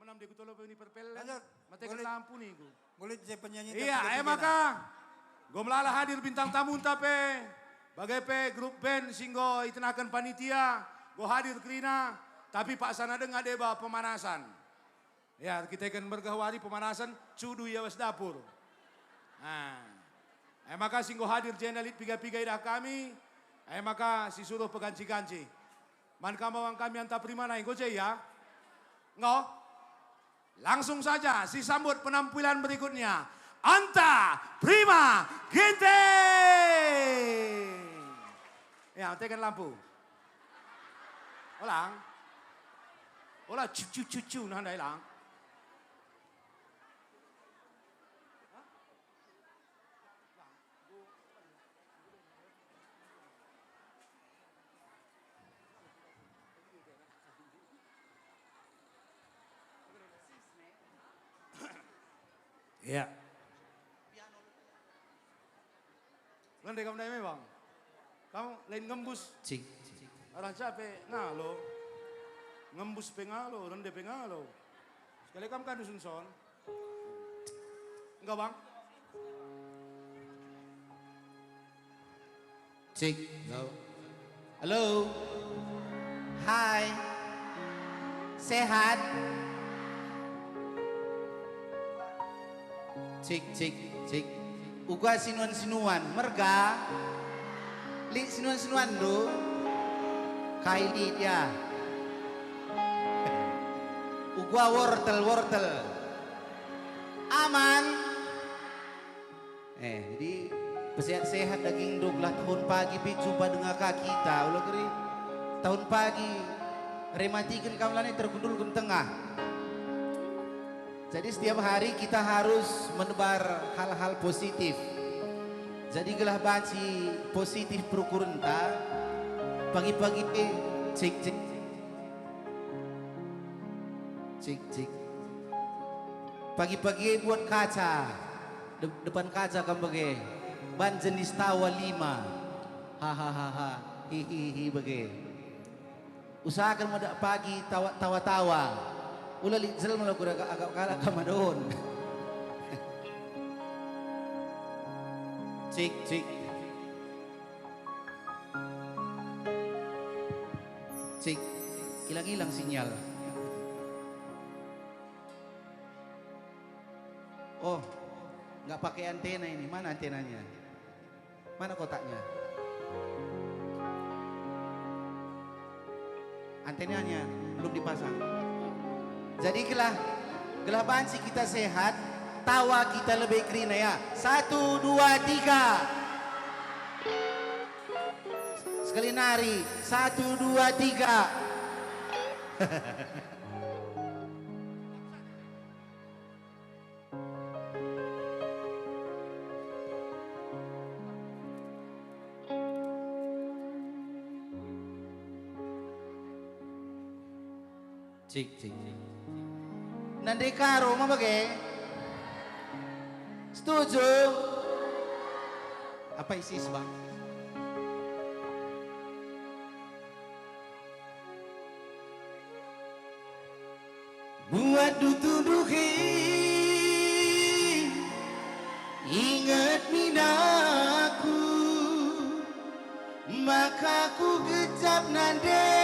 menam di kutolo ini perpel. Lanjut. Matekan lampu nih gue. Boleh saya penyanyi. Iya, maka gue melala hadir bintang tamu tape. Bagai pe grup band singgo itenakan panitia. Gue hadir kerina. Tapi Pak Sanadeng adeba pemanasan. Ya kita akan bergawari pemanasan. Cudu ya was dapur. Nah. Maka singgo hadir jenalit piga-piga idah kami. Maka si suruh peganci-ganci. Man kamawang kami anta primana yang goce ya. Ngo. Langsung saja si sambut penampilan berikutnya. Anta Prima Ginte. Ya, tekan lampu. Ulang. Ulang cucu nah dai lang. Ya. Landai kamu naik bang. Kamu lain ngembus. Cik. Orang capek ngalo. Ngembus pengalo, rendai pengalo. Sekali kamu kan dusun son. Enggak bang? Cik. Halo. Hai. Sehat? Cik. Uga sinuan-sinuan, merga. Li sinuan-sinuan do. Kaili dia. Ugua wortel. Aman. Jadi sehat-sehat daging 12 tahun pagi pi jumpa dengan kaki kita. Ulah keri. Tahun pagi rematikan kamlane tergundul ke tengah. Jadi setiap hari kita harus menebar hal-hal positif. Jadi gelah baci positif prokurenta. Pagi-pagi cik. Pagi-pagi buat kaca. Depan kaca kamu bagi. Ban jenis tawa 5. Hahaha. Hihihi bagi. Usahakan muda pagi tawa-tawa. Ulah lijel malah kurang agak kalah kamadon. Cik. Hilang sinyal. Oh, nggak pakai antena ini. Mana antenanya? Mana kotaknya? Antenanya belum dipasang. Jadi gelah banci kita sehat, tawa kita lebih kerina ya. 1, 2, 3. Sekali nari. 1, 2, 3. Cik. Nanti karo mah bagai. Setuju? Apa isi bang? Buat dutuduhi, ingat minaku, maka ku gejap nande.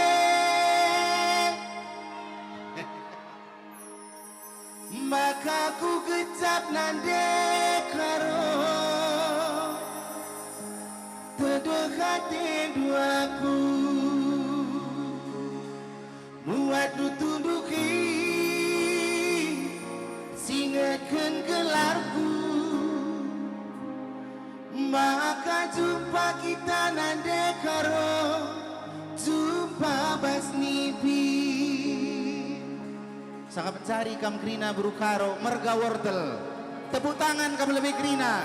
Maka ku gecap nande karo terdekat duaku muat dutunduki singetkan gelarku maka jumpa kita nande karo jumpa basnipi. Sangat mencari kam krina berukaro merga wortel. Tepuk tangan kamu lebih krina.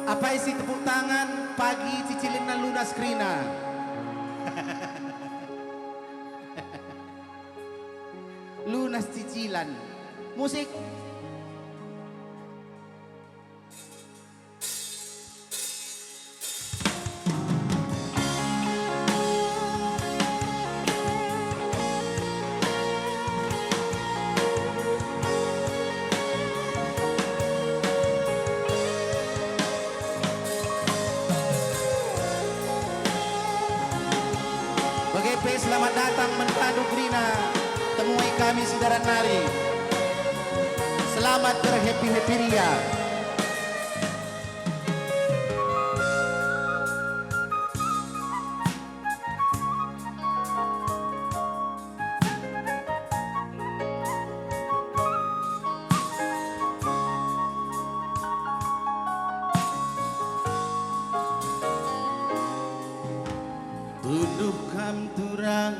Apa isi tepuk tangan pagi cicilin dan lunas krina. Lunas cicilan. Musik. datang menpadu Krina, temui kami Sidaran Nari. Selamat berhappy-happy ria. Tunduh kam turang,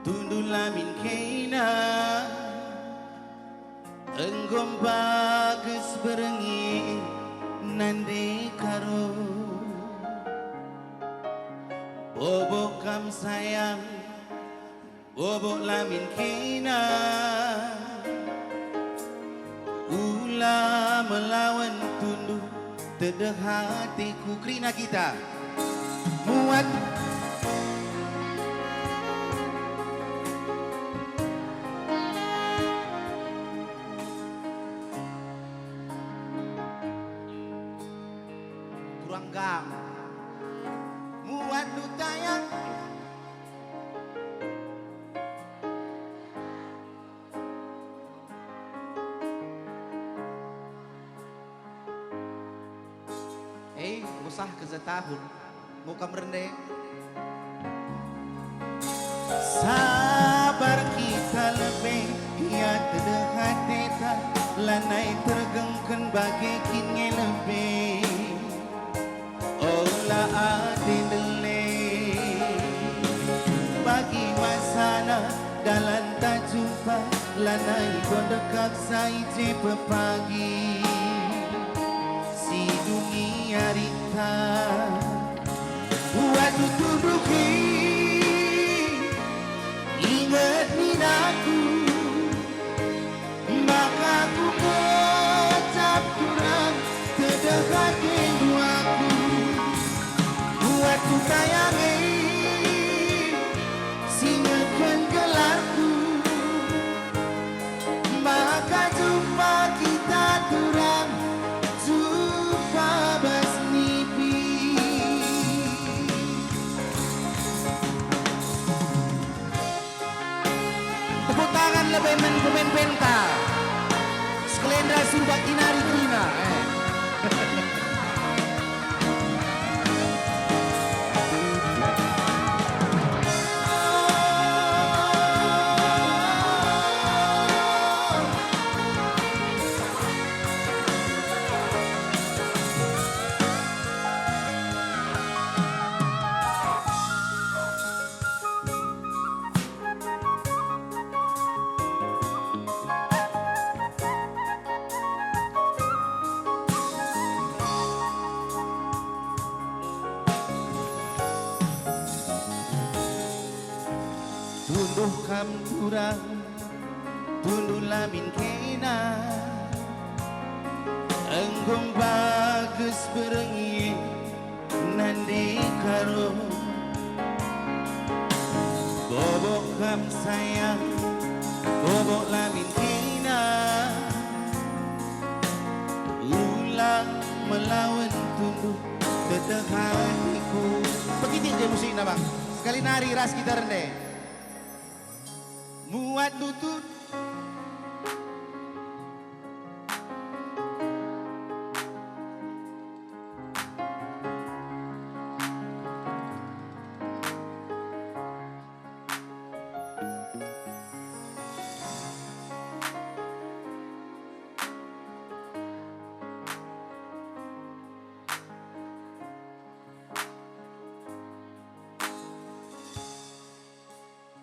tunduh lamin kena, enggom bagus berengi nande karo. Bobo kam sayang, bobo lamin kena, ulah melawan tunduh tedeh hatiku. Krina kita muat kurang gam muat nutayan usah kezetahun muka merendek. Sabar kita lebih ya terdekat teta lanai tergengken bagai kini lebih olah ade dele bagi masana dalam tak jumpa lanai gondekak saije pepagi si dunia rita buat tutupi ingat ninaku maka ku kecap kurang terdekat rinduaku buat ku sayangi singakan gelarku maka jumpa kita turang jumpa basnipi. Tepuk tangan lebih men penta Skelendra Surbat Inari Krina. Tunduh kam turang, tunduh lamin kena, enggom bagus berengi nande karo. Bobok kam sayang, bobok lamin kena, ulang melawan tunduh teteh hatiku. Begitu dia musiknya bang, sekali nari ras kita rendah. Muat lutut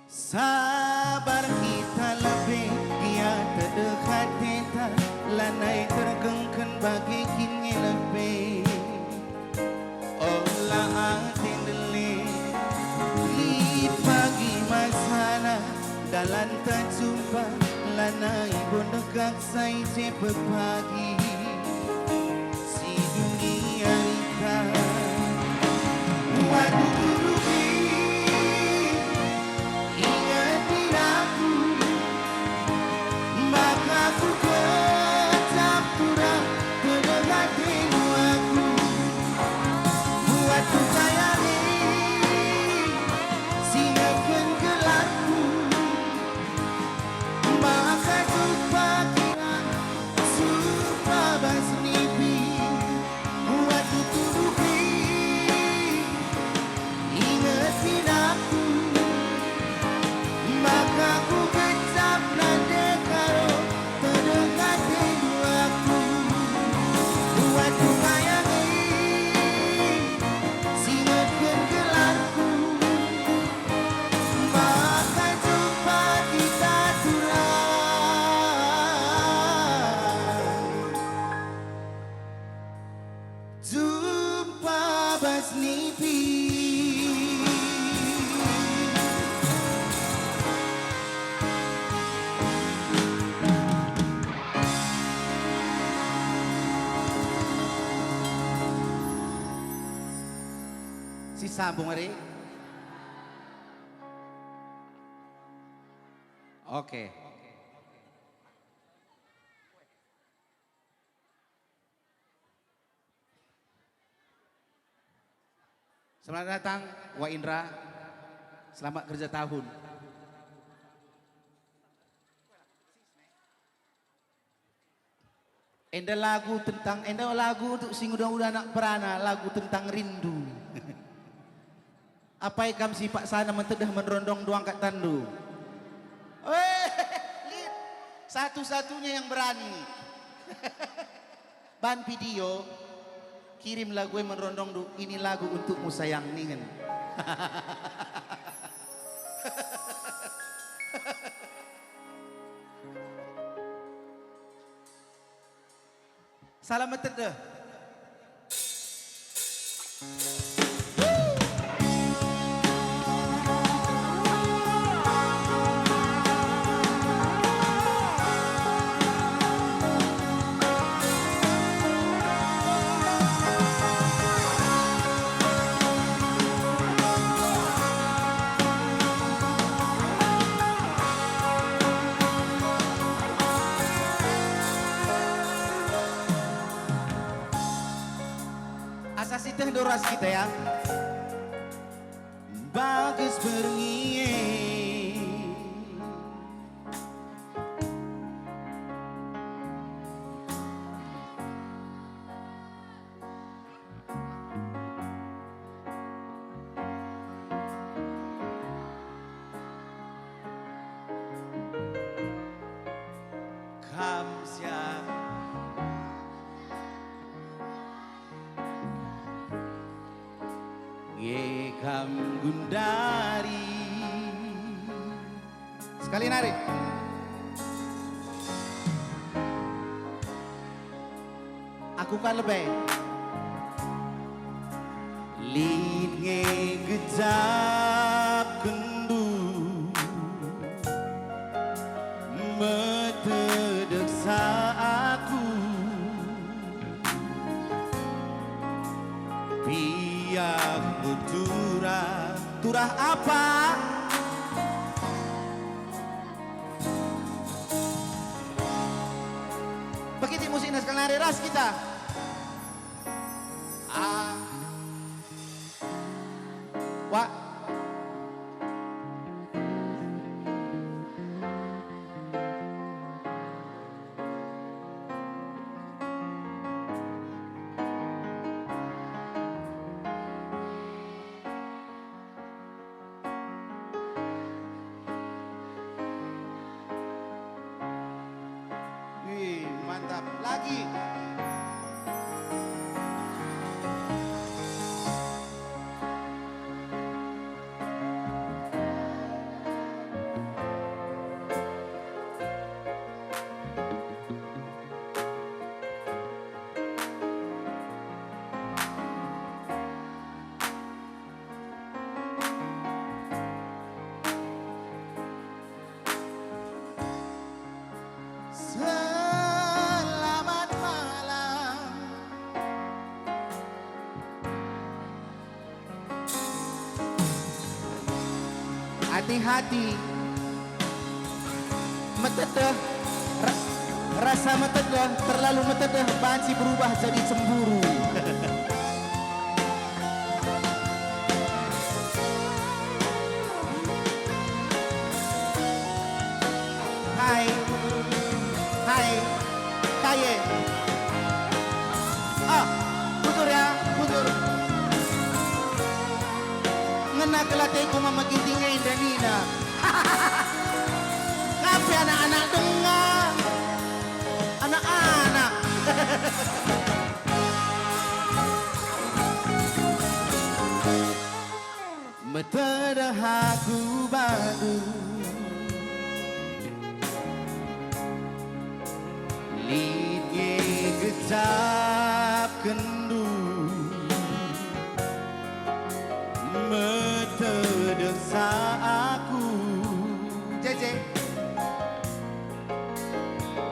sabar kita lebih dia terdekat teta lanai tergengken bagai kini lebih olah atin dele di pagi masana dalam tak jumpa lanai bondekak saije pepagi si dunia rika waduh aku kecap turang terdekat rinduaku buat ku sayangi singakan Sambung hari. Oke. Selamat datang Wak Indra. Selamat kerja tahun. Enda lagu untuk sing udah anak perana, lagu tentang rindu. Apa ikam si Pak Sana mentedah menrondong doang kat tandu. Satu-satunya yang berani. Ban video kirim lagu yang menrondong du. Ini lagu untukmu sayang ningen. Salam mentedah. Asas itu doras kita ya. Bagus berngiye. Kamsia Gekam Gundari. Sekali nari. Aku kan lebih. Lid nge gejap kendu metedeksa aku biar berturah. Turah apa? Begitu musik naskah nari ras kita. Wak. Mantap lagi. Selamat malam. Hati-hati. Metedah. Rasa metedah, terlalu metedah, banci berubah jadi cemburu. Hai, hai, kaye. Putur ya, putur. Ngena kelateku mama gintingnya Indranina. Kape anak-anak dengar, anak-anak. Metedah aku badu. Lidnya gejap kendu metedeksa aku. Jeje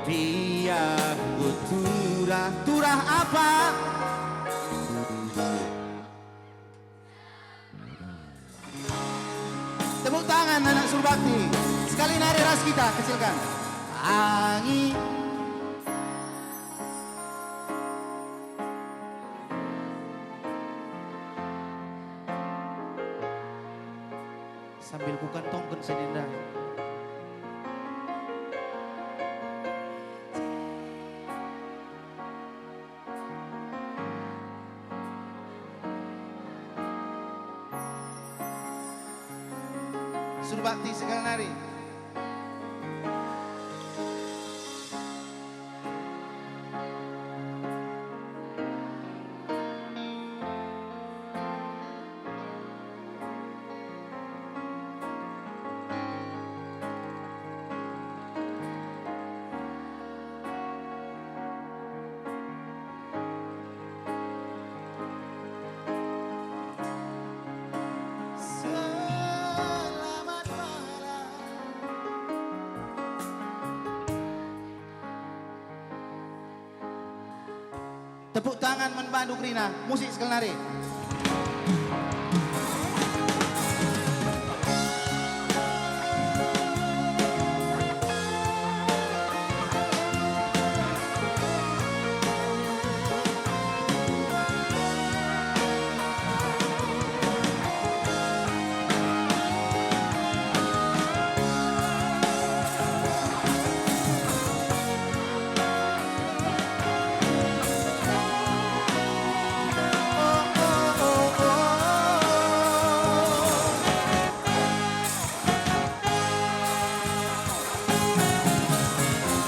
biar ku turah. Turah apa? tangan anak Surbakti. Sekali nari ras kita, kecilkan. Angin. Sambil ku kantongkan sedenda. Surbakti sekali nari. Selamat malam. Tepuk tangan membantu Krina. Musik sekali nari.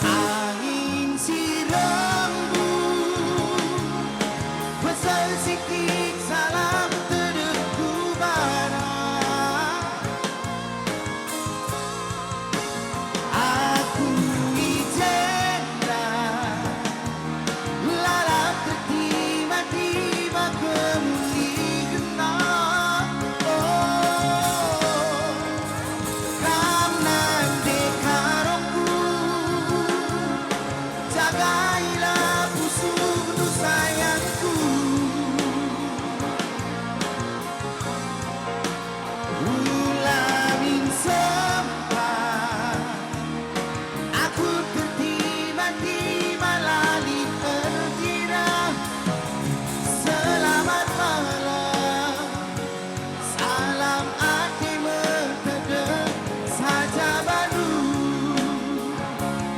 Angin sirembu, pesan sikit salam terdeku barat. Aku izinkan lalap tertiba-tiba kemuli genang. Oh, kamnan dekarongku, jagailah pusuh sayangku. Ulamin sempat, aku tertiba-tiba lali terkira. Selamat malam, salam hati bertedeng saja baru.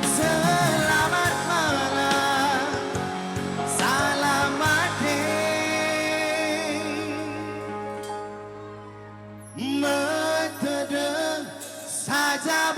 Selamat malam, salam hati bertedeng saja baru.